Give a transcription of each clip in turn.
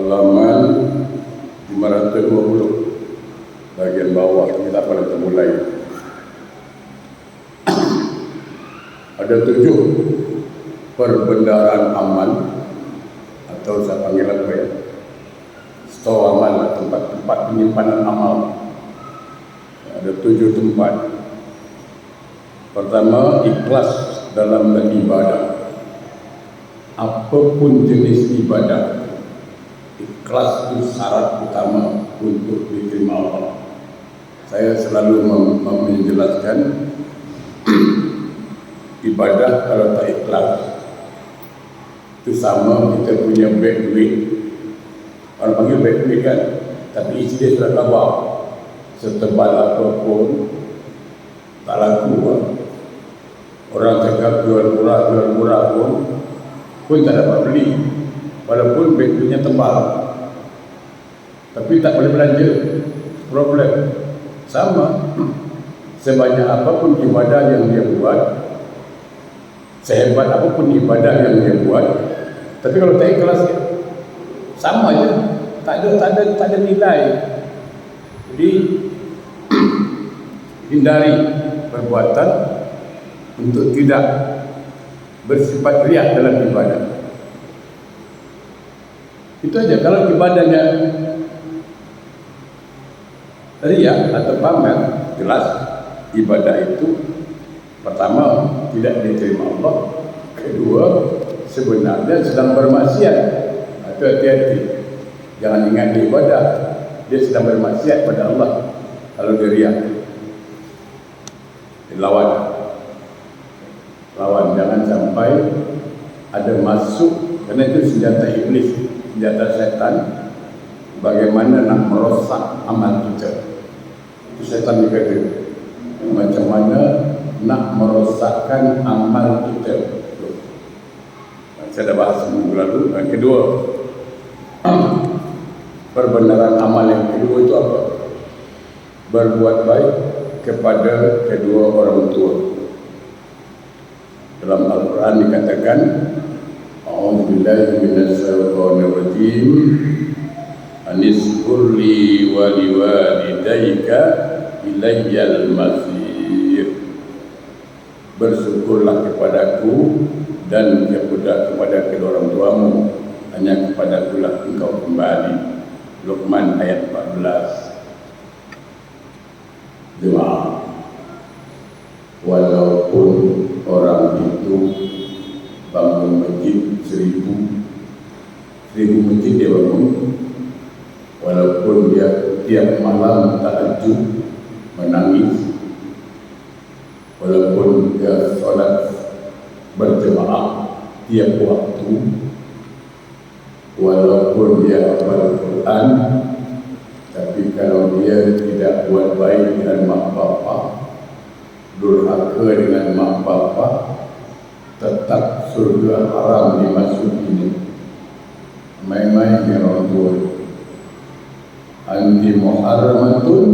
halaman 520 bagian bawah kita pada mulai. Ada 7 perbendaharaan aman atau saya panggil apa ya, store amal, tempat-tempat penyimpanan amal. Ada 7 tempat. Pertama, ikhlas dalam beribadah. Apapun jenis ibadah, ikhlas itu syarat utama untuk diterima Allah. Saya selalu menjelaskan ibadah kalau tak ikhlas itu sama kita punya beg duit. Orang panggil beg duit kan, tapi isi dia surat khabar setebal apapun tak laku kan? Orang cakap jual murah pun tak dapat beli, walaupun beg duitnya tebal, tapi tak boleh belanja. Problem sama, sebanyak apapun ibadah yang dia buat, sehebat apapun ibadah yang dia buat, tapi kalau tak ikhlas sama aja, tak ada nilai. Jadi hindari perbuatan untuk tidak bersifat riak dalam ibadah. Itu aja. Kalau ibadahnya riak atau pamer, jelas ibadah itu pertama tidak diterima Allah, kedua sebenarnya sedang bermaksiat. Itu hati-hati, jangan ingat di ibadah dia sedang bermaksiat pada Allah. Kalau dia riak, lawan, jangan sampai ada masuk, karena itu senjata iblis, senjata setan. Bagaimana nak merosak amal kita, itu setan juga tu. Macam mana nak merosakkan amal kita. Saya dah bahas minggu lalu. Yang kedua, perbenaran amal yang kedua itu apa? Berbuat baik kepada kedua orang tua. Dalam Al-Quran dikatakan, A'udzubillahi minasyaitonir rajim, Anishkur li wa liwalidayka ilayyal masir. Bersyukurlah kepadaku dan kepada kedua orang tuamu, hanya kepadakulah engkau kembali. Luqman ayat 14. Doa. Walaupun orang itu bangun masjid 1000 masjid dia bangun, walaupun dia tiap malam tahajud menangis, walaupun dia solat berjemaah tiap waktu, walaupun dia hafal Quran, tapi kalau dia tidak buat baik dengan mak bapak, durhaka dengan mak bapak, tetap surga haram dimasukinya. Main-main dengan orang tua. Anti muharramatun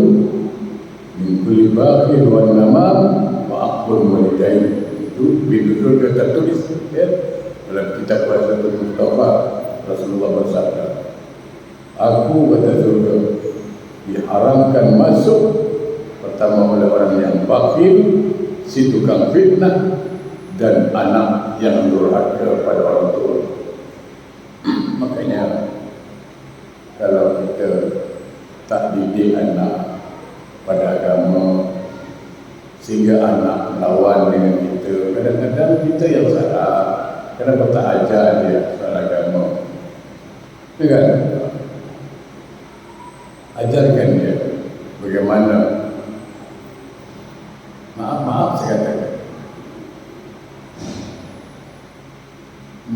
min kulli bakhil wa namam wa aqul walidain. Itu bidul tertulis ya dalam kitab Wasatul Mustafa. Rasulullah bersabda, aku kata surga diharamkan masuk pertama oleh orang yang bakhil, si tukang fitnah, dan anak yang durhaka pada orang tua. Makanya kalau kita tak didik anak pada agama sehingga anak lawan dengan kita, kadang-kadang kita yang salah. Kenapa tak ajar dia soal agama? Kan? Ajarkan dia bagaimana. Maaf saya katakan,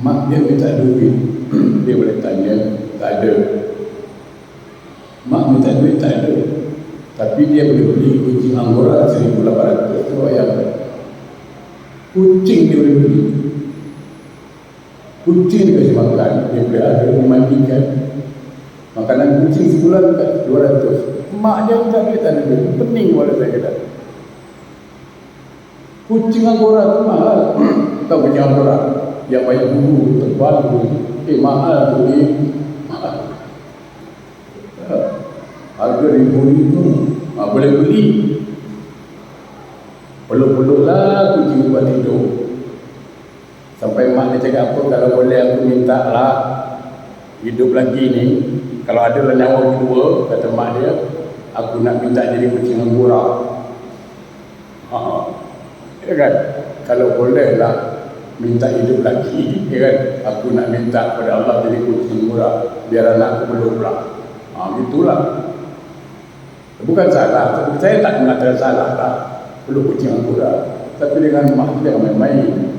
mak dia minta duit, dia boleh tanya, tak ada. Mak minta duit, tak ada, tapi dia boleh beli kucing Anggora 1.800. Itu ayam. Kucing dia boleh beli. Kucing dia kasih makan, dia pelihara, dia mandikan. Makanan kucing sebulan kat 200. Mak dia minta duit, tak ada duit. Pening wala saya kata. Kucing Anggora tu mahal. Tahu kucing Anggora yang banyak bulu, tebal bulu. Mahal tu ni. harga ribu-ribu, boleh beli. Peluk-peluk lah kucing buat tidur. Sampai mak dia cakap apa, kalau boleh aku minta lah hidup lagi ni, kalau ada lah nyawa kedua, kata mak dia, aku nak minta jadi kucing anggora. Ya kan? Kalau boleh lah minta hidup lagi, ya kan? Aku nak minta kepada Allah jadi kucing anggora, biar anak aku belum pula. Itulah. Bukan salah, tapi saya tak mengatakan salah lah peluk kucing anggora, tapi dengan mak dia main-main.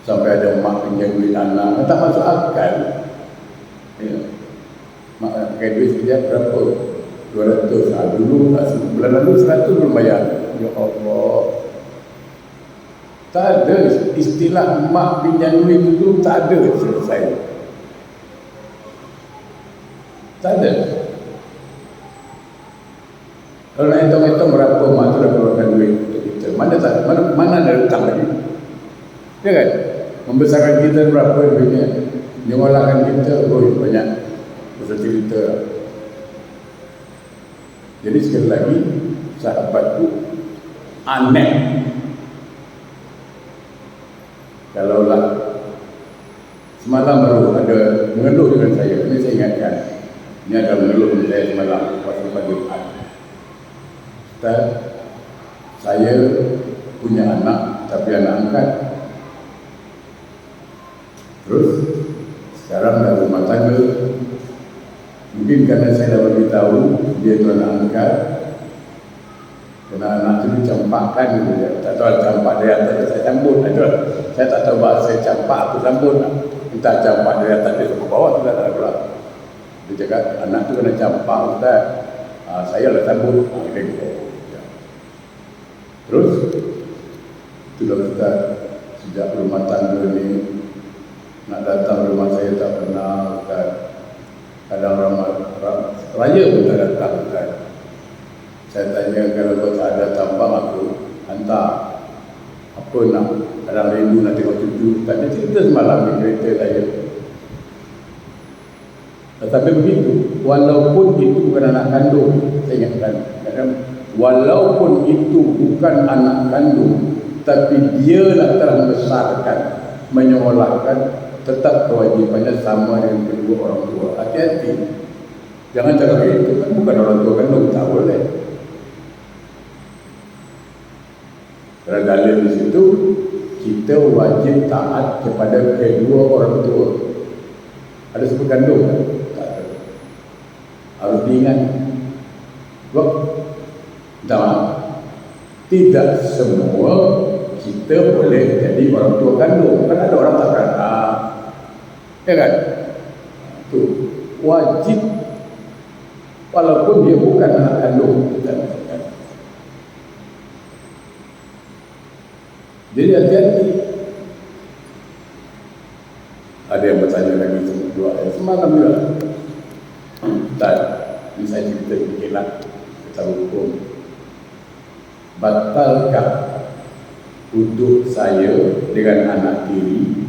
Sampai ada mak pinjam duit anak, tak masuk akal. Ya. Mak pakai duit sekejap berapa? 200. Dulu bulan lalu 100 belum bayar. Ya Allah. Tak ada istilah mak pinjam duit itu, tak ada selesai. Tak ada. Kalau nak hitung-hitung berapa mak tu dah keluarkan duit untuk kita, mana ada hutang lagi? Ya kan? Membesarkan kita berapa duitnya, nyolahkan kita banyak bercerita. Jadi sekali lagi, sahabatku aneh. Kalaulah semalam baru ada mengeluh dengan saya, ini saya ingatkan, ini ada mengeluh dengan saya semalam waktu pagi. Ustaz, saya punya anak, tapi anak angkat. Terus sekarang dah rumah tangga. Mungkin karena saya dah beritahu dia tu anak angkat, kerana anak tu dicampakkan gitu ya. Tak tahu campak dari atas, saya sambut aja. Saya tak tahu bahasa campak aku sambut. Entah campak dari atas dia ke bawah, tidak ada pula. Dia cakap anak tu kena campak Ustaz. Saya lah sambut. Terus itulah Ustaz, sejak rumah tangga ni nak datang rumah saya tak pernah Ustaz. Kadang raya pun tak datang Ustaz. Saya tanya, kalau kau tak ada tambang aku hantar. Apa nak, kadang rindu nak tengok cucu. Tak ada cerita semalam ni cerita saya. Tetapi begitu, walaupun itu bukan anak kandung, saya ingatkan, walaupun itu bukan anak kandung, tapi dia nak telah membesarkan, menyekolahkan, tetap kewajipannya sama dengan kedua orang tua. Hati-hati, jangan cakap itu kan bukan orang tua kandung, tak boleh. Kerana dalil di situ, kita wajib taat kepada kedua orang tua. Ada sebut kandung kan? Tak ada. Harus diingat. Tidak semua kita boleh jadi orang tua kandung. Kan ada orang tak beranak, ya kan? Itu wajib, walaupun dia bukan anak kandung kita. Jadi hati-hati. Ada yang bertanya lagi semalam juga. Dan ini saya cerita sedikitlah tentang hukum. Batalkah untuk saya dengan anak tiri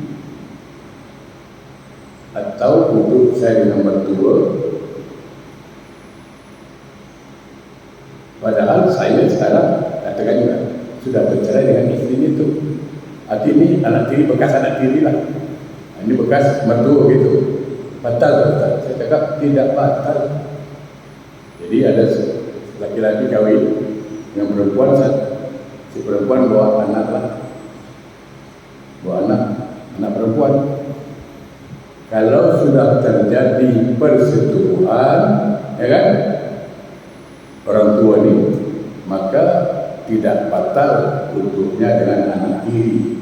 atau untuk saya dengan mertua? Padahal saya sekarang katakan juga sudah bercerai dengan isteri itu. Artinya anak tiri bekas anak tiri lah. Ini bekas mertua gitu. Batal. Saya cakap tidak batal. Jadi ada laki-laki kahwin dengan perempuan, si perempuan bawa anak lah, bawa anak perempuan. Kalau sudah terjadi persetubuhan, ya kan, orang tua ni, maka tidak batal untuknya dengan anak tiri.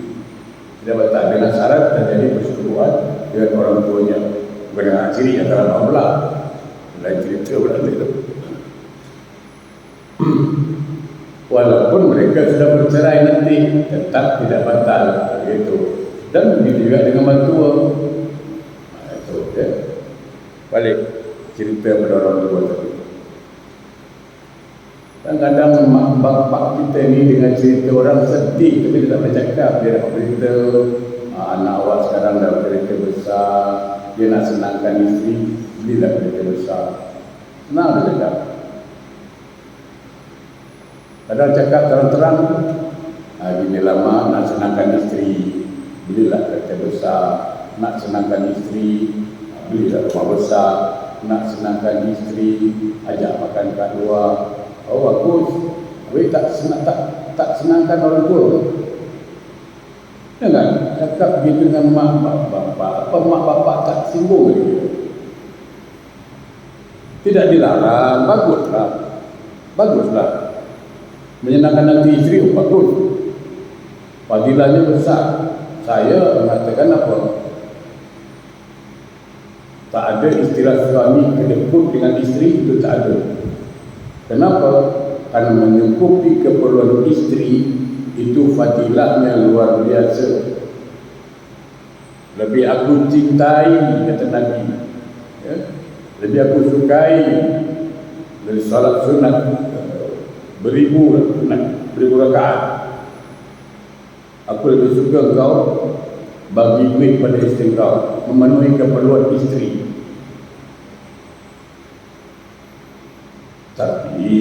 Tidak batal dengan syarat terjadi persetubuhan dengan orang tuanya, bukan dengan anak tiri yang telah belah. Lain cerita berada itu. Walaupun mereka sudah bercerai nanti, tetap tidak batal begitu. Dan begitu juga dengan mertua. Itu ya. Balik cerita pada orang tua tadi. Kadang-kadang mak bapak kita ni dengan cerita orang sedih, tapi dia tak boleh cakap. Dia nak berita, anak awak sekarang dah berita besar, dia nak senangkan isteri, belilah kereta besar. Senang dia cakap. Kadang cakap terang-terang, gini lama nak senangkan isteri, belilah kereta besar. Nak senangkan isteri, belilah rumah besar. Nak senangkan isteri, ajak makan kat luar. Oh bagus. Tapi tak senangkan orang tua. Jangan cakap begitu dengan mak bapak. Apa mak bapak tak singgung dia? Tidak dilarang, baguslah. Menyenangkan hati isteri, bagus. Fadilahnya besar. Saya mengatakan apa? Tak ada istilah suami kedekut dengan isteri, itu tak ada. Kenapa? Karena mencukupi keperluan isteri itu fadilahnya luar biasa. Lebih aku cintai, kata Nabi, ya? Lebih aku sukai dari salat sunat beribu rakaat. Aku lebih suka engkau bagi duit pada isteri kau, memenuhi keperluan isteri. Tapi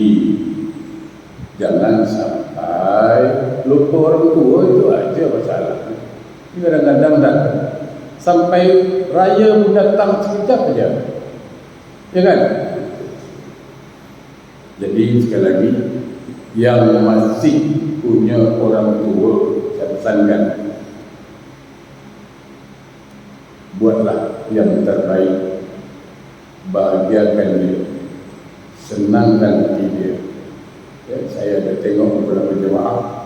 jangan sampai lupa orang tua, itu aja masalah. Ini kadang-kadang datang sampai raya pun datang sekejap saja, ya kan? Jadi sekali lagi, yang masih punya orang tua, saya pesankan, buatlah yang terbaik, bahagiakan dia, senangkan hati dia. Ya, saya ada tengok beberapa jemaah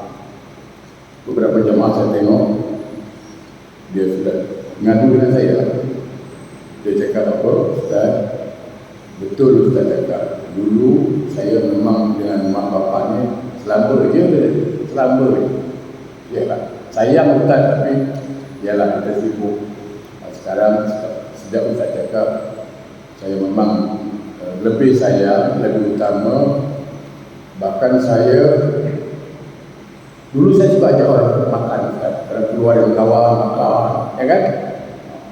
saya tengok, dia sudah ngadu dengan saya. Dia cakap apa? Ustaz, betul Ustaz cakap, dulu saya memang dengan mak bapaknya selamba je. Yalah, sayang Ustaz, tapi yalah kita sibuk. Sekarang sejak Ustaz cakap, saya memang lebih sayang, lebih utama. Bahkan saya dulu saya suka ajak orang makan, kalau keluar dengan kawan makan, ya kan?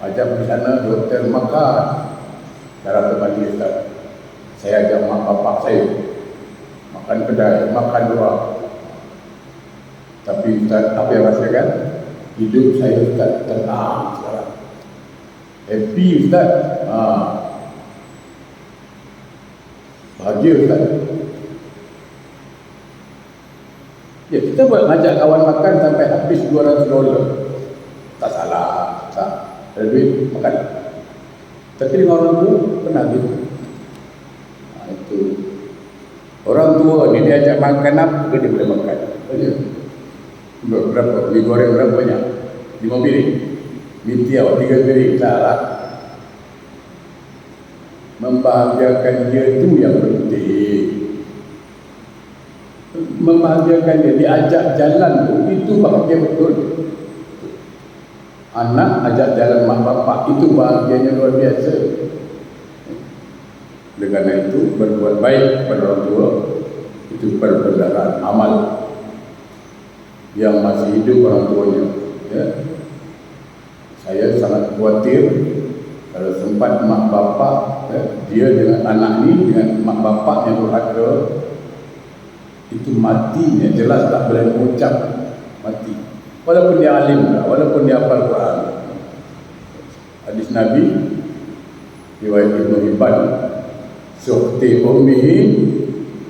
Ajak pergi sana di hotel makan. Sekarang kembali Ustaz, saya ajak mak bapak saya makan kedai, makan luar. Tapi Ustaz, apa yang rasakan? Hidup saya Ustaz tenang sekarang, happy Ustaz. Bahagia Ustaz. Ya, kita buat ngajak kawan makan sampai habis $200. Tak salah, tak ada duit makan. Tapi dengan orang tua pernah gitu. Itu orang tua ni dia ajak makan apa dia boleh makan. Berapa? Mie goreng berapa banyak? 5 piring. Mie tiaw 3 piring. Tak lah. Membahagiakan dia itu yang penting. Membahagiakan dia, diajak jalan tu, itu bahagia betul. Anak ajak jalan mak bapak, itu bahagianya luar biasa. Dengan itu berbuat baik kepada orang tua, itu perbedaan amal yang masih hidup orang tuanya. Ya. Saya sangat khawatir kalau sempat mak bapak, dia dengan anak ni, dengan mak bapak yang berada, itu matinya jelas, tak boleh mengucap, mati. Walaupun dia alim, walaupun dia hafal Quran. Hadis Nabi riwayat Ibnu Hibban, suhti ummihi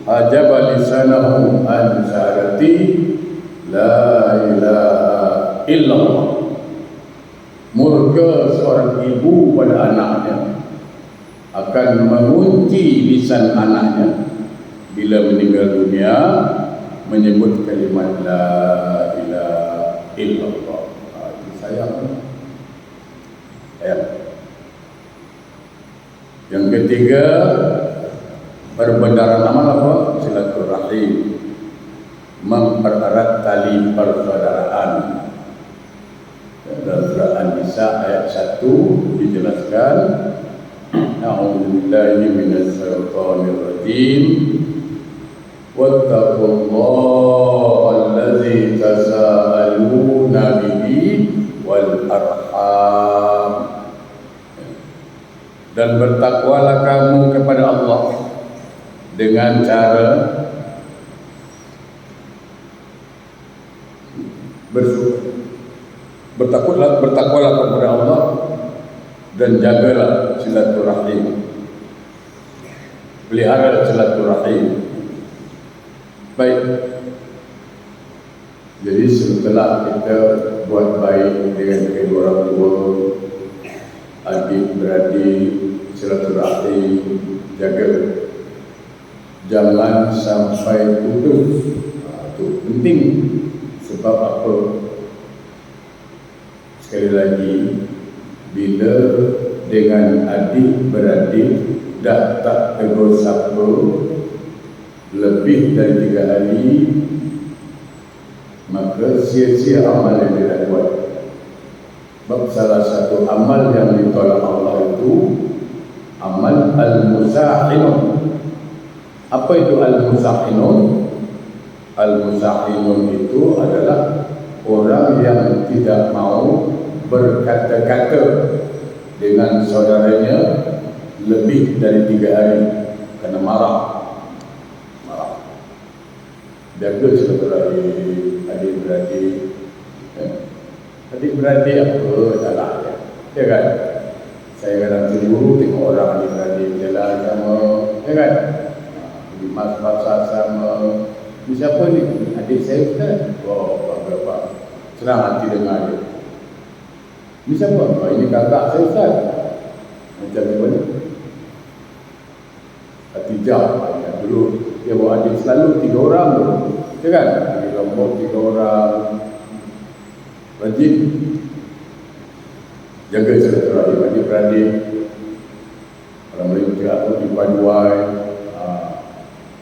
hajaba lisanahu an syahadati la ilaha illallah. Murka seorang ibu pada anaknya akan mengunci lisan anaknya bila meninggal dunia menyebut kalimat la ilaha illallah. Itu sayang. Yang ketiga, perbendaharaan amal apa? Silaturahim, mempererat tali persaudaraan. Dalam surah An-Nisa ayat 1 dijelaskan, a'udzubillahi minasyaitonir rajim, wattaqullaha allazi tasaaluna bihi wal arham. dan bertakwalah kamu kepada Allah dengan cara bertakwalah kepada Allah dan jagalah silaturahim, pelihara silaturahim. Baik, jadi setelah kita buat baik dengan kedua orang tua, adik-beradik, silaturahim, jaga, jangan sampai putus. Itu penting. Sebab apa? Sekali lagi, bila dengan adik-beradik dah tak tegur sapa lebih dari 3 hari, maka sia-sia amal yang dia buat. Sebab salah satu amal yang ditolak Allah itu amal al-musahinun. Apa itu al-musahinun? Al-musahinun itu adalah orang yang tidak mau berkata-kata dengan saudaranya lebih dari 3 hari kerana marah. Jaga silaturahim adik-beradik. Adik-beradik apa salahnya? Ya kan? Saya kadang cemburu tengok orang adik-beradik jalan sama, ya kan? Masak sama. Ini siapa ni? Adik saya Ustaz. Oh, bangga. Senang hati dengar dia. Ini siapa? Oh, ini kakak saya Ustaz. Macam mana? Hatijah. Dulu dia bawa adik selalu 3 orang dulu. Ya kan? Di Lombok 3 orang. Rajin jaga silaturahim adik-beradik. Orang Melayu cakap apa? Dipaduai.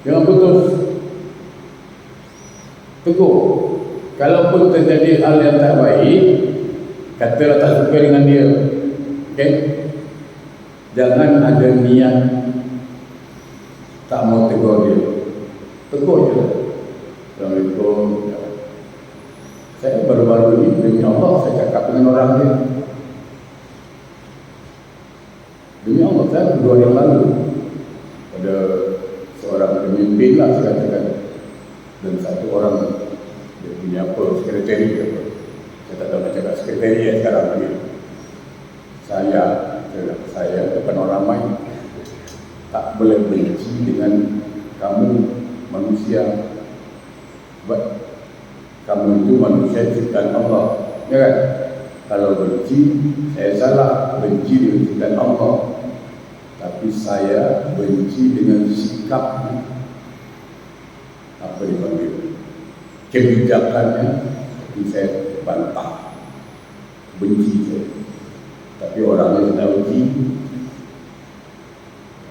Jangan putus. Tegur. Kalaupun terjadi hal yang tak baik, katalah tak suka dengan dia, okay? Jangan ada niat tak mau tegur dia. Tegur je lah. Assalamualaikum. Saya baru-baru ini demi Allah saya cakap dengan orang dia. Demi Allah saya 2 hari yang lalu ada seorang pemimpin lah saya katakan, dan satu orang dia punya apa, sekretari apa, saya tak tahu nak cakap sekretari sekarang lagi. Saya depan orang ramai tak boleh benci dengan kamu manusia. Sebab kamu itu manusia ciptaan Allah, ya kan? Kalau benci, saya salah, benci dengan ciptaan Allah. Tapi saya benci dengan sikapnya. Apa dipanggil? Kebijakannya, tapi saya bantah. Benci saya. Tapi orangnya tidak benci.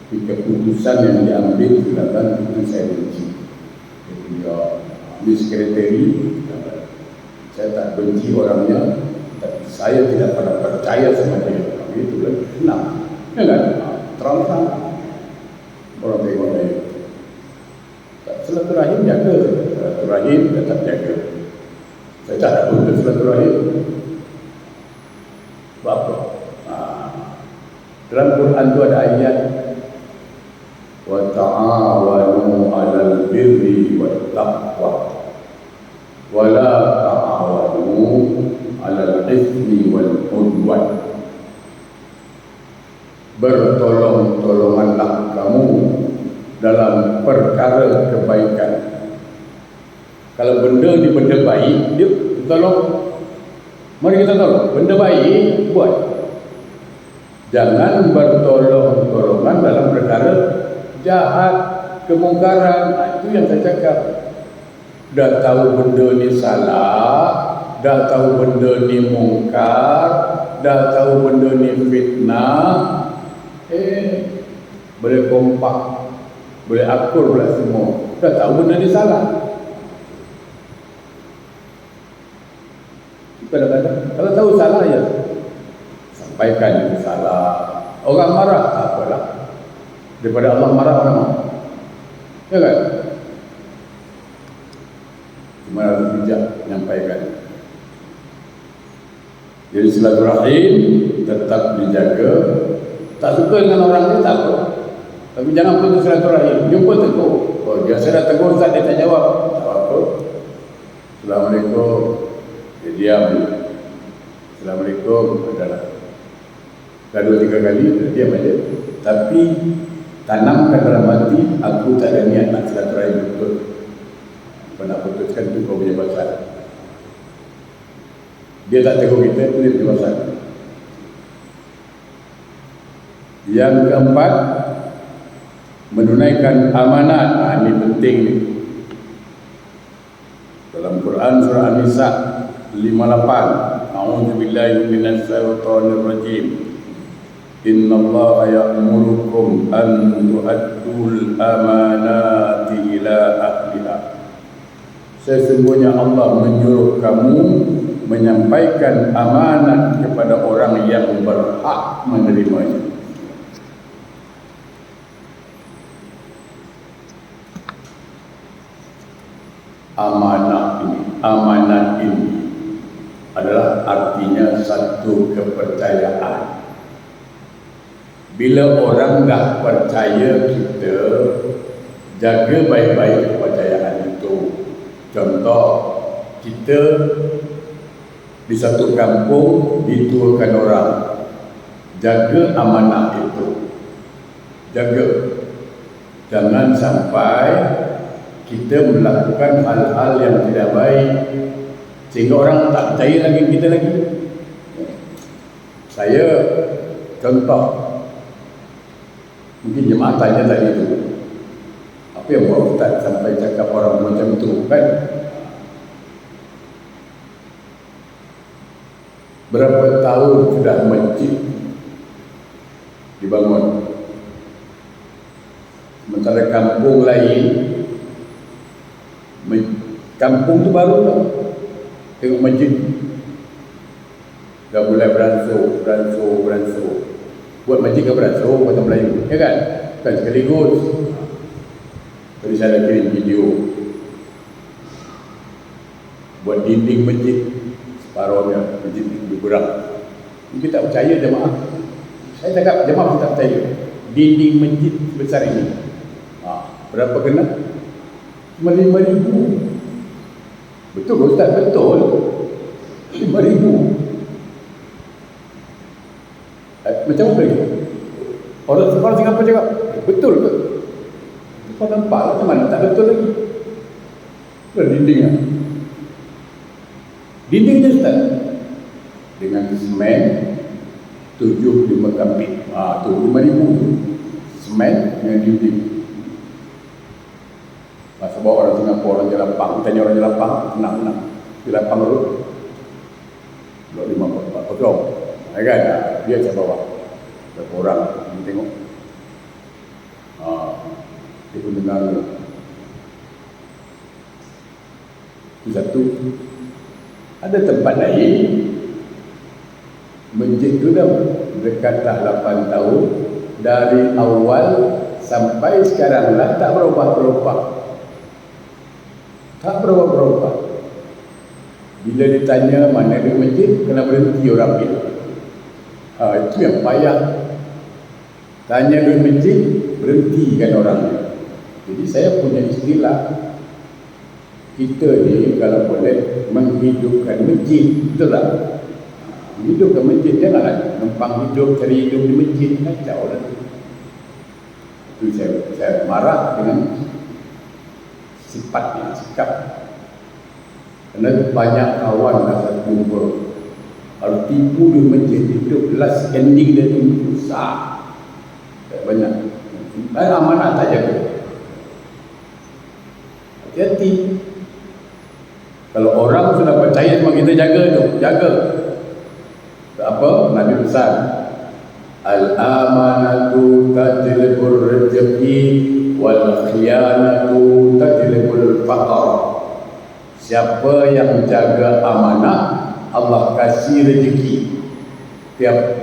Tapi keputusan yang diambil silakan itu saya benci. Dia ini sekretari, saya tak benci orangnya, tapi saya tidak pernah percaya sama dia. Itu kan kenal, ya kan? Terang-terang orang tengok dia. Silaturahim jaga, silaturahim tetap jaga. Saya tak ada putus silaturahim. Apa? Dalam Quran itu ada ayat wa ta'awanu 'alal birri wat taqwa wa la ta'awanu 'alal itsmi wal 'udwan. Bertolong-tolonganlah kamu dalam perkara kebaikan. Kalau benda ni benda baik, dia tolong. Mari kita tolong. Benda baik buat. Jangan bertolong-tolongan dalam perkara jahat, kemungkaran. Itu yang saya cakap. Dah tahu benda ni salah, dah tahu benda ni mungkar, dah tahu benda ni fitnah, boleh kompak, boleh akur pula semua. Dah tahu benda ni salah. Kadang-kadang kalau tahu salah ya sampaikan itu salah. Orang marah tak apalah. Daripada Allah marah orang mau. Ya kan? Cuma harus bijak menyampaikan. Jadi silaturahim tetap dijaga, Tak suka dengan orang ni tak apa. Tapi jangan putus silaturahim. Jumpa tegur. Oh, biasa dah tegur Ustaz, dia tak jawab. Tak apa. Assalamualaikum. Dia diam. Assalamualaikum. Adalah. Dah 2-3 kali, dia diam aja. Tapi tanamkan dalam hati, aku tak ada niat nak silaturahim betul. Apa nak putuskan tu kau punya pasal. Dia tak tegur kita, itu dia punya pasal. Yang keempat, menunaikan amanat. Ini penting ni. Dalam Quran surah An-Nisa 58, A'udzubillahi minasyaitonir rajim. Innallaha ya'murukum an tu'addul amanati ila ahliha. Sesungguhnya Allah menyuruh kamu menyampaikan amanat kepada orang yang berhak menerimanya. Amanat ini adalah artinya satu kepercayaan. Bila orang dah percaya kita, jaga baik-baik kepercayaan itu. Contoh, kita di satu kampung dituakan orang, jaga amanah itu. Jaga. Jangan sampai kita melakukan hal-hal yang tidak baik sehingga orang tak percaya lagi kita lagi. Saya contoh, mungkin jemaah tanya tadi tu, apa yang buat Ustaz sampai cakap orang macam tu kan? Berapa tahun sudah masjid dibangun, sementara kampung lain, kampung tu baru lah, tengok masjid dah mulai beransur. Buat masjid kan beransur, kata Melayu, ya kan? Kan sekaligus. Tadi saya dah kirim video buat dinding masjid, separuhnya masjid lebih kurang. Mungkin tak percaya jemaah. Saya cakap jemaah tak percaya. Dinding masjid sebesar ini, berapa kena? Cuma 5,000. Betul Ustaz? Betul. 5,000. Macam apa ni? Orang Singapura cakap betul ke? Kau nampak lah, macam mana tak betul lagi? Bukan dindingnya. Dindingnya Ustaz, dengan semen 75 kampit. 5,000 semen dengan dinding. Sebab orang Singapura, orang Jelapang, tanya orang Jelapang, tenang. Jelapang dulu 25 potong, ya kan? Dia saya bawa berapa orang, kita tengok. Dia pun dengar dulu. Itu satu. Ada tempat lain, masjid itu dah dekat dah 8 tahun, dari awal sampai sekarang lah tak berubah-ubah. Tak berubah-ubah. Bila ditanya mana ada masjid, kena berhenti orang dia. Itu yang payah. Tanya ada masjid, berhentikan orang dia. Jadi saya punya istilah, kita ni kalau boleh menghidupkan masjid, betul tak? Menghidupkan masjid, janganlah numpang hidup, cari hidup di masjid, kacau lah. Itu saya marah dengan sifatnya, sikap. Kerana banyak kawan dah saya jumpa, kalau tipu di masjid, hidup last ending dia tu susah. Banyak. Amanah tak jaga. Hati-hati. Kalau orang sudah percaya sama kita, jaga tu, jaga. Apa? Nabi pesan, al-amanatu tajlibur rezeki wal khiyanatu tajlibul faqr. Siapa yang jaga amanah, Allah kasih rezeki.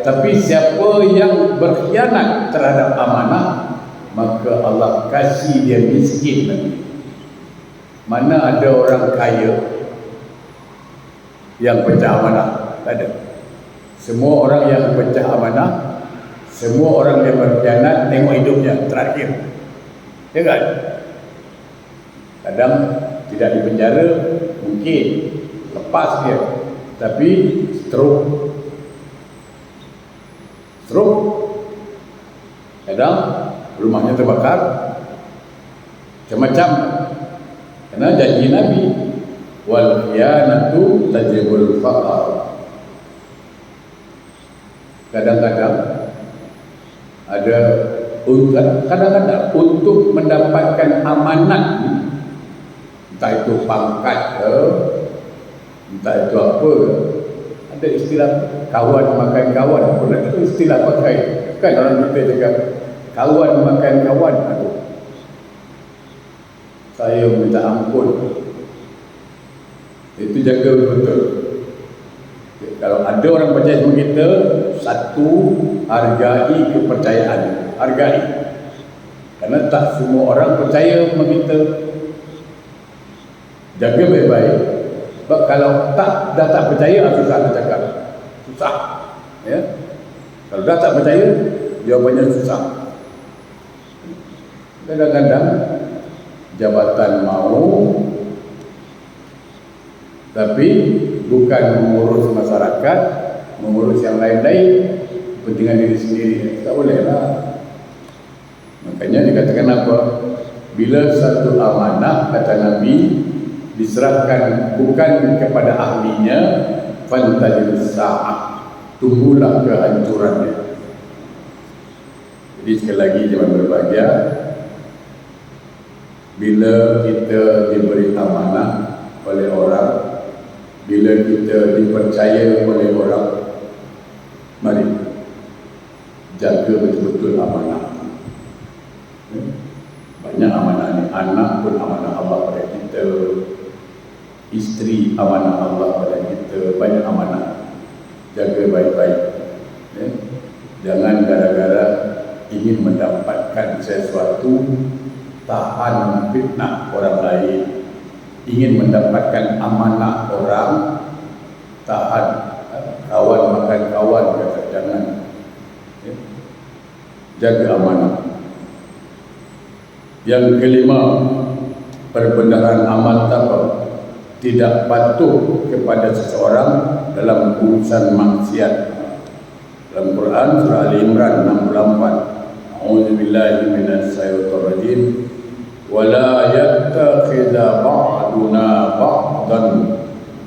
Tapi siapa yang berkhianat terhadap amanah, maka Allah kasih dia miskin nanti. Mana ada orang kaya yang pecah amanah? Tak ada. Semua orang yang pecah amanah Semua orang yang berkhianat tengok hidupnya terakhir. Ya kan? Kadang tidak di penjara, mungkin lepas dia, tapi stroke. Kadang rumahnya terbakar, macam-macam. Karena janji Nabi, wal khiyanatu tajibul faqar. Kadang-kadang ada, kadang-kadang untuk mendapatkan amanat, entah itu pangkat ke, entah itu apa, ada istilah kawan makan kawan pun, ada istilah pakai kan orang kita cakap kawan makan kawan. Aduh, saya minta ampun, itu jaga betul. Kalau ada orang percaya sama kita, satu, hargai kepercayaan, hargai. Karena tak semua orang percaya sama kita. Jaga baik-baik. Sebab kalau dah tak percaya, susah nak cakap. Susah. Ya? Kalau dah tak percaya, jawapannya susah. Kadang-kadang jabatan mau, tapi bukan mengurus masyarakat, mengurus yang lain-lain, kepentingan diri sendiri. Tak boleh lah. Makanya dikatakan apa? Bila satu amanah, kata Nabi, diserahkan bukan kepada ahlinya, fantajil sa'ah, tunggulah kehancurannya. Jadi sekali lagi jemaah berbahagia, bila kita diberi amanah oleh orang, bila kita dipercaya oleh orang, mari jaga betul-betul amanah. Banyak amanah ni, anak pun amanah Allah pada kita, isteri amanah Allah pada kita, banyak amanah. Jaga baik-baik. Jangan gara-gara ingin mendapatkan sesuatu, tahan fitnah orang lain. Ingin mendapatkan amanah orang, tahan. Kawan makan kawan, kata jangan. Jaga amanah. Yang kelima, perbendaharaan amal takwa, tidak patuh kepada seseorang dalam urusan maksiat. Dalam Quran surah Ali Imran 64, a'udzubillahi minasyaitonir rajim, wala yattakhidha ba'duna ba'dan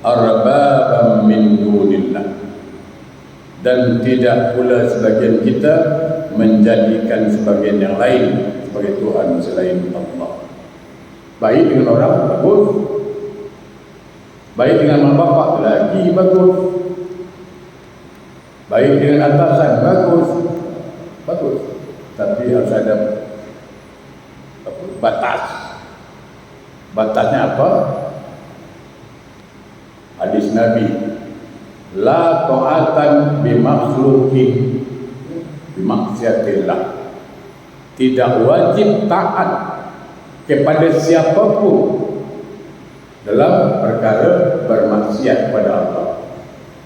arbaban min dunillah. Dan tidak pula sebagian kita menjadikan sebagian yang lain sebagai Tuhan selain Allah. Baik dengan orang, bagus. Baik dengan mak bapak, lagi bagus. Baik dengan atasan, bagus. Bagus. Tapi harus ada batas. Batasnya apa? Hadis Nabi, la ta'atan bimakhluqin bimaksiatillah. Tidak wajib taat kepada siapapun dalam perkara bermaksiat pada Allah.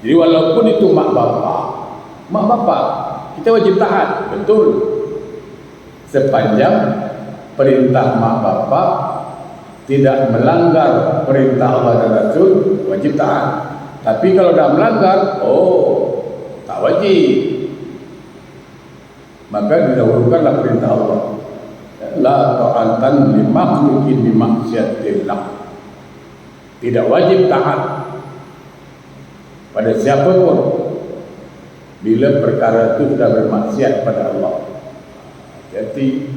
Jadi walaupun itu mak bapak kita wajib taat, betul. Sepanjang perintah mak bapak tidak melanggar perintah Allah dan Rasul, wajib taat. Tapi kalau dah melanggar, tak wajib. Maka didahulukanlah perintah Allah. La ta'atan li makhluqin bi maksiatillah. Tidak wajib taat pada siapa pun bila perkara itu sudah bermaksiat pada Allah. Jadi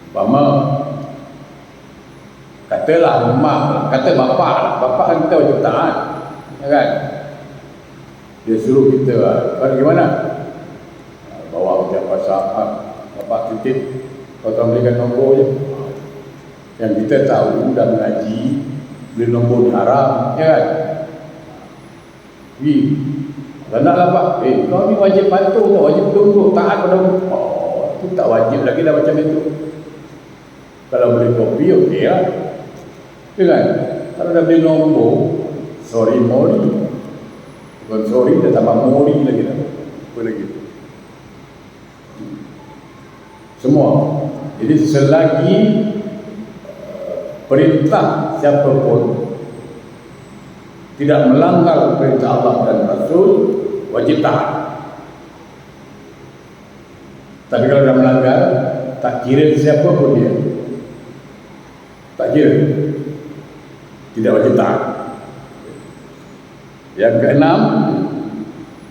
umpama katalah mak, kata bapak lah, bapak kan kita wajib taat, ya kan? Dia suruh kita, bagaimana? Bawa ucap pasal, bapak titip, kau tahu berikan nombor je. Yang kita tahu dah mengaji, beli nombor ni haram, ya kan? Tak naklah pak, kau ni wajib patuh, wajib tunduk, taat pada aku. Itu tak wajib lagi dah macam itu. Kalau beli kopi, okey lah. Ya kan? Kalau dah beli nombor, sorry mori. Bukan sorry, dah tambah mori lagi dah. Apa lagi? Semua. Jadi selagi perintah siapapun tidak melanggar perintah Allah dan Rasul, wajib taat. Tapi kalau dah melanggar, tak kira siapa pun dia, tak kira, tidak wajib taat. Yang keenam,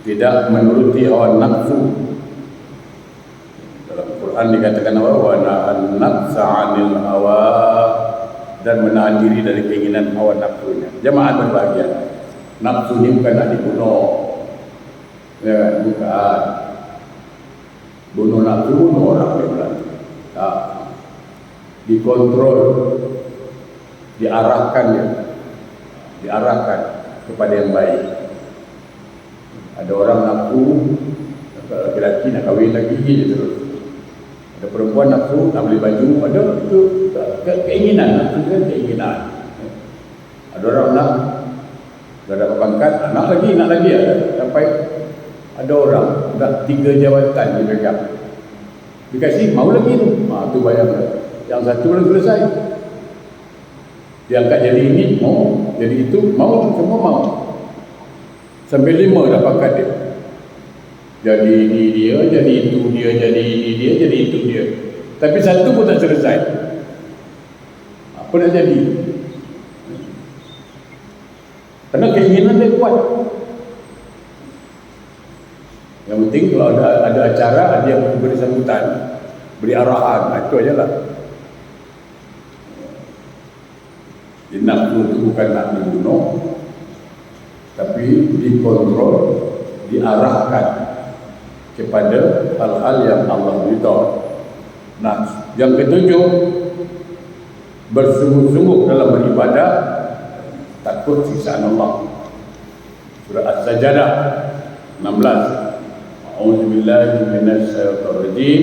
tidak menuruti hawa nafsu. Dalam Quran dikatakan wa na'an nafsa 'anil hawa, dan menahan diri dari keinginan hawa nafsunya. Jemaah berbahagia, nafsu ini bukan nak dibunuh, ya, bukan. Bunuh nafsu, bunuh orang dia berarti. Tak. Dikontrol, diarahkan dia, diarahkan kepada yang baik. Ada orang nafsu, laki-laki nak kahwin lagi je terus. Ada perempuan nafsu nak beli baju, ada itu keinginan, nafsu kan keinginan. Ada orang nak dah dapat pangkat, nak lagi ada. Sampai ada orang nak 3 jawatan dipegang, dikasih mau lagi tu, tu bayangkan. Yang satu belum selesai, diangkat jadi ini mau, jadi itu mau, semua mau. Sampai 5 dah pangkat dia. Jadi ini dia, jadi itu dia, jadi ini dia, jadi itu dia. Tapi satu pun tak selesai. Apa nak jadi? Kerana keinginan dia kuat. Yang penting kalau ada acara, ada yang beri sambutan, beri arahan, itu aja lah. Jadi nafsu itu bukan nak dibunuh, tapi dikontrol, diarahkan kepada hal-hal yang Allah beritahu. Nah, yang ketujuh, bersungguh-sungguh dalam beribadah, takut siksaan Allah. Surah As-Sajdah 16. A'udzubillahi minasyaitonir rajim.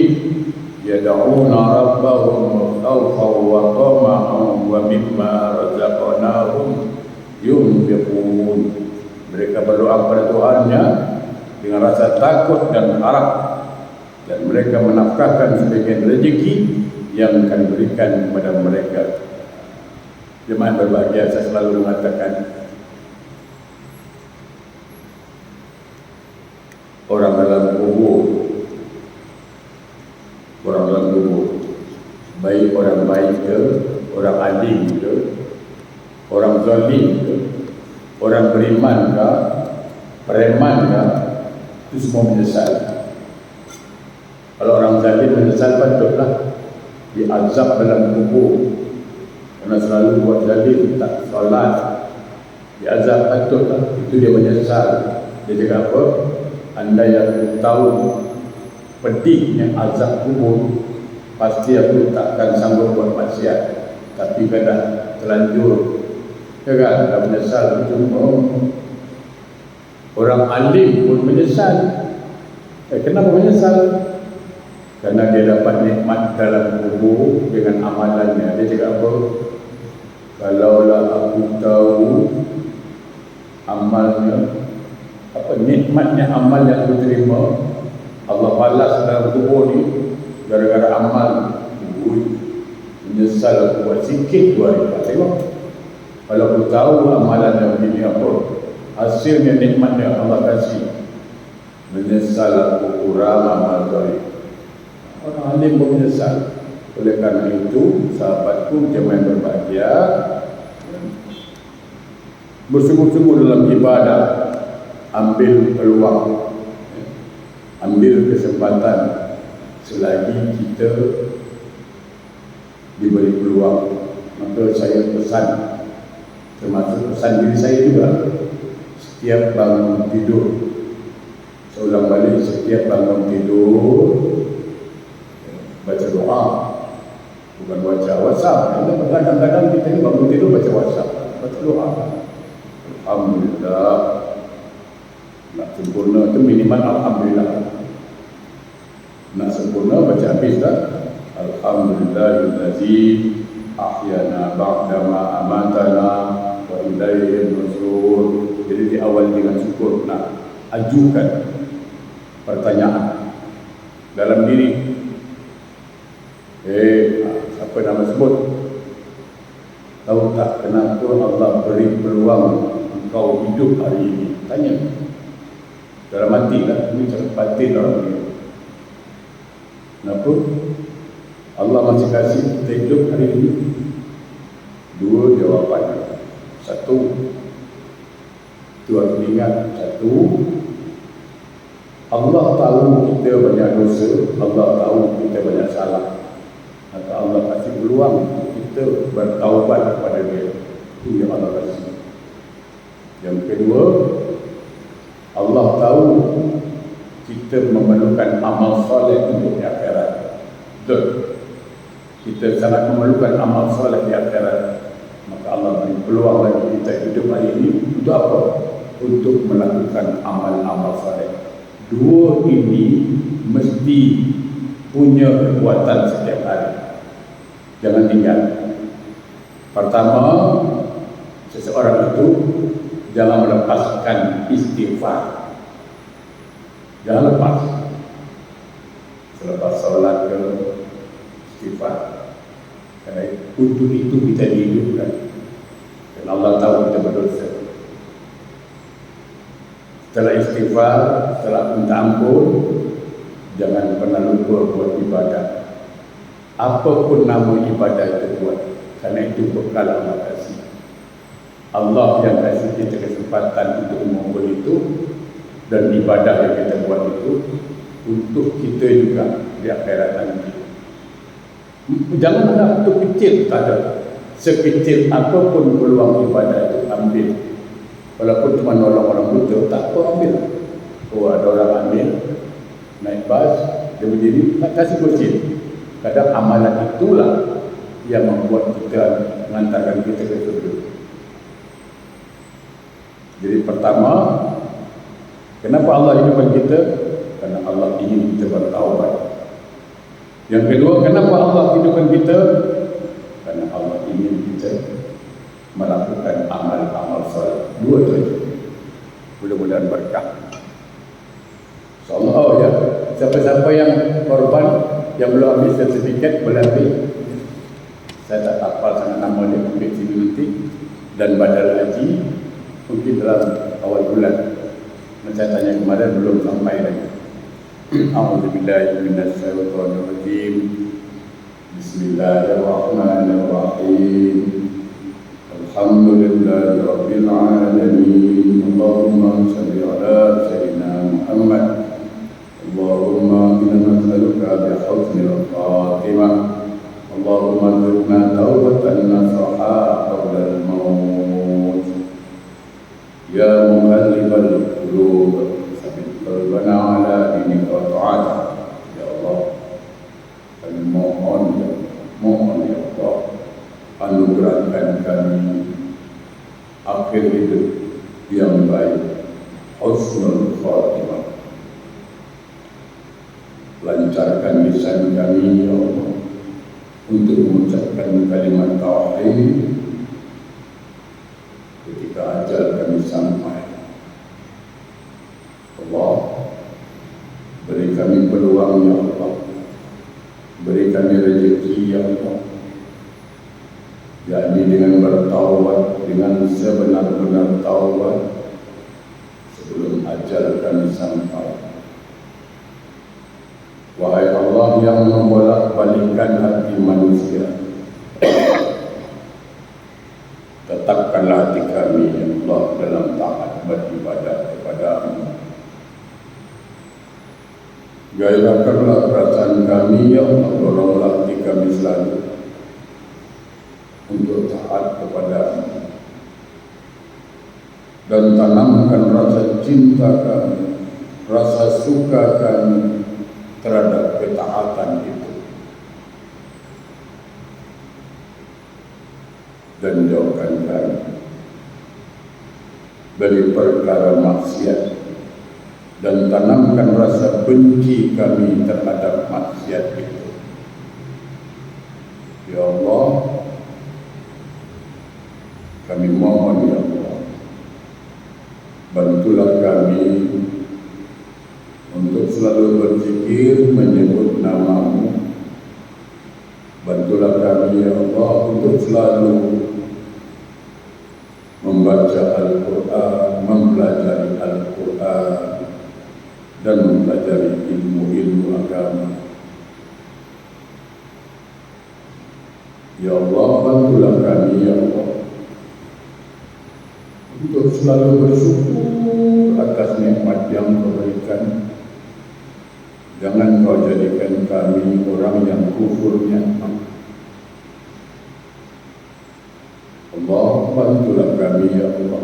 Yad'una rabbahum khawfan wa tama'an wa mimma razaqnahum yunfiqun. Mereka berdoa kepada Tuhannya dengan rasa takut dan harap, dan mereka menafkahkan sebagian rezeki yang akan berikan kepada mereka. Jemaah berbahagia, saya selalu mengatakan, orang dalam kubur, baik orang baik ke, orang alim ke, orang zalim ke, orang beriman ke, preman ke, itu semua menyesal. Kalau orang zalim menyesal, patutlah diazab dalam kubur, karena selalu buat zalim, tak solat, diazab, patutlah, itu dia menyesal. Dia cakap apa? Anda yang tahu pedihnya azab kubur, pasti aku takkan sanggup buat maksiat. Tapi kadang terlanjur, ya kan, dah menyesal. Itu orang alim pun menyesal. Kenapa menyesal? Karena dia dapat nikmat dalam kubur dengan amalannya. Dia cakap apa? Kalaulah aku tahu amalnya, apa nikmatnya amal yang aku terima, Allah balas dalam kubur ni gara-gara amal. Menyesal aku buat sikit 2 hari. Tengok, kalau aku tahu amalan yang begini apa, hasilnya nikmatnya Allah kasih, menyesal aku kurang amal baik. Orang alim pun menyesal. Oleh kerana itu, sahabatku, jemaah yang berbahagia, bersungguh-sungguh dalam ibadah, ambil peluang, ambil kesempatan selagi kita diberi peluang. Maka saya pesan, termasuk pesan diri saya juga, setiap bangun tidur, seulang balik, setiap bangun tidur baca doa, bukan baca WhatsApp. Kadang-kadang kita ni bangun tidur baca WhatsApp, baca doa. Alhamdulillah, nak sempurna tu minimal alhamdulillah. Nak sempurna baca habis dah. Alhamdulillahillazi ahyana ba'dama amatana wa ilaihi nusyur. Jadi di awal dengan syukur, nak ajukan pertanyaan dalam diri. Siapa nama sebut? Tahu tak kenapa Allah beri peluang engkau hidup hari ini? Tanya. Dalam hati lah, ini cara batin orang ni. Kenapa? Allah masih kasih kita hidup hari ini. Dua jawapan. Satu, itu harus diingat. Satu, Allah tahu kita banyak dosa, Allah tahu kita banyak salah. Maka Allah kasih peluang untuk kita bertaubat kepada Dia. Itu yang Allah kasih. Yang kedua, Allah tahu kita memerlukan amal soleh untuk di akhirat. Betul. Kita sangat memerlukan amal soleh di akhirat. Maka Allah beri peluang bagi kita hidup hari ini. Untuk apa? Untuk melakukan amal-amal soleh. Dua ini mesti punya kekuatan setiap hari. Jangan tinggal. Pertama, seseorang itu jangan melepaskan istighfar. Jangan lepas. Selepas solat ke istighfar. Karena untuk itu kita dihidupkan. Dan Allah tahu kita berdosa. Setelah istighfar, setelah minta ampun, jangan pernah lupa buat ibadah. Apapun nama ibadah itu buat, karena itu bekal Allah kasih. Allah yang kasih kita kesempatan untuk mengumpul itu, dan ibadah yang kita buat itu untuk kita juga di akhirat nanti. Jangan ada itu kecil, tak ada. Sekecil apapun peluang ibadah itu ambil. Walaupun cuma nolong orang buta, tak apa ambil. Oh, ada orang ambil, naik bas, dia berdiri, tak kasih kursi. Kadang amalan itulah yang membuat kita mengantarkan kita ke surga. Jadi pertama, kenapa Allah hidupkan kita? Karena Allah ingin kita bertaubat. Yang kedua, kenapa Allah hidupkan kita? Karena Allah ingin kita melakukan amal-amal soleh. Dua tu. Mudah-mudahan berkah. InsyaAllah ya. Siapa-siapa yang korban, yang belum ambil sertifikat, boleh ambil. Saya tak hafal sangat nama dia, ambil sini nanti. Dan badal haji mungkin dalam awal bulan. Saya tanya kemarin belum sampai lagi. A'udzubillahi minasyaitonirrajim. Bismillahirrahmanirrahim. Alhamdulillahi rabbil alamin. Allahumma shalli ala sayyidina Muhammad. Allahumma inna nas'aluka bi husnil khatimah. Allahumma zidna taubatan nasuha qabla al-maut. Ya muqallibal qulub, tsabbit qalbana ala dinika wa ta'atik. Ya Allah, kami mohon ya Allah, anugerahkan kami akhir hidup yang baik, husnul khatimah. Lancarkan lisan kami ya Allah untuk mengucapkan kalimat tauhid ketika ajal kami sampai. Allah, beri kami peluang ya Allah, beri kami rezeki ya Allah, yakni dengan bertaubat, dengan sebenar-benar taubat sebelum ajal kami sampai. Wahai Allah yang membolak-balikkan hati manusia, tetapkanlah hati kami ya Allah dalam taat beribadah kepada-Mu. Gairahkanlah perasaan kami ya Allah, tolonglah hati kami selalu untuk taat kepada-Mu, dan tanamkan rasa cinta kami, rasa suka kami terhadap ketaatan itu, dan jauhkan kami dari perkara maksiat, dan tanamkan rasa benci kami terhadap maksiat itu. Ya Allah, kami mohon ya Allah, bantulah kami untuk selalu berzikir menyebut nama-Mu kami ya Allah untuk selalu membaca Al-Quran, mempelajari Al-Quran, dan mempelajari ilmu-ilmu agama. Ya Allah, bantulah kami ya Allah untuk selalu bersyukur atas nikmat yang Kau berikan. Jangan Kau jadikan kami orang yang kufur nikmat. Allah, bantulah kami ya Allah.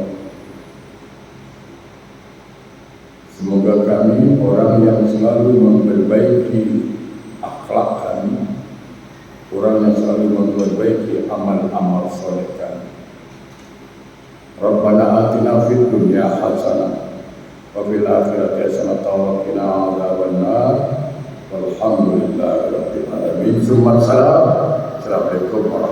Semoga kami orang yang selalu memperbaiki akhlak kami, orang yang selalu memperbaiki amal-amal soleh kami. Rabbana atina fid dunya hasanah wa fil akhirati hasanah wa qina adzabannar. Walhamdulillahi rabbil alamin. Assalamualaikum warahmatullahi wabarakatuh.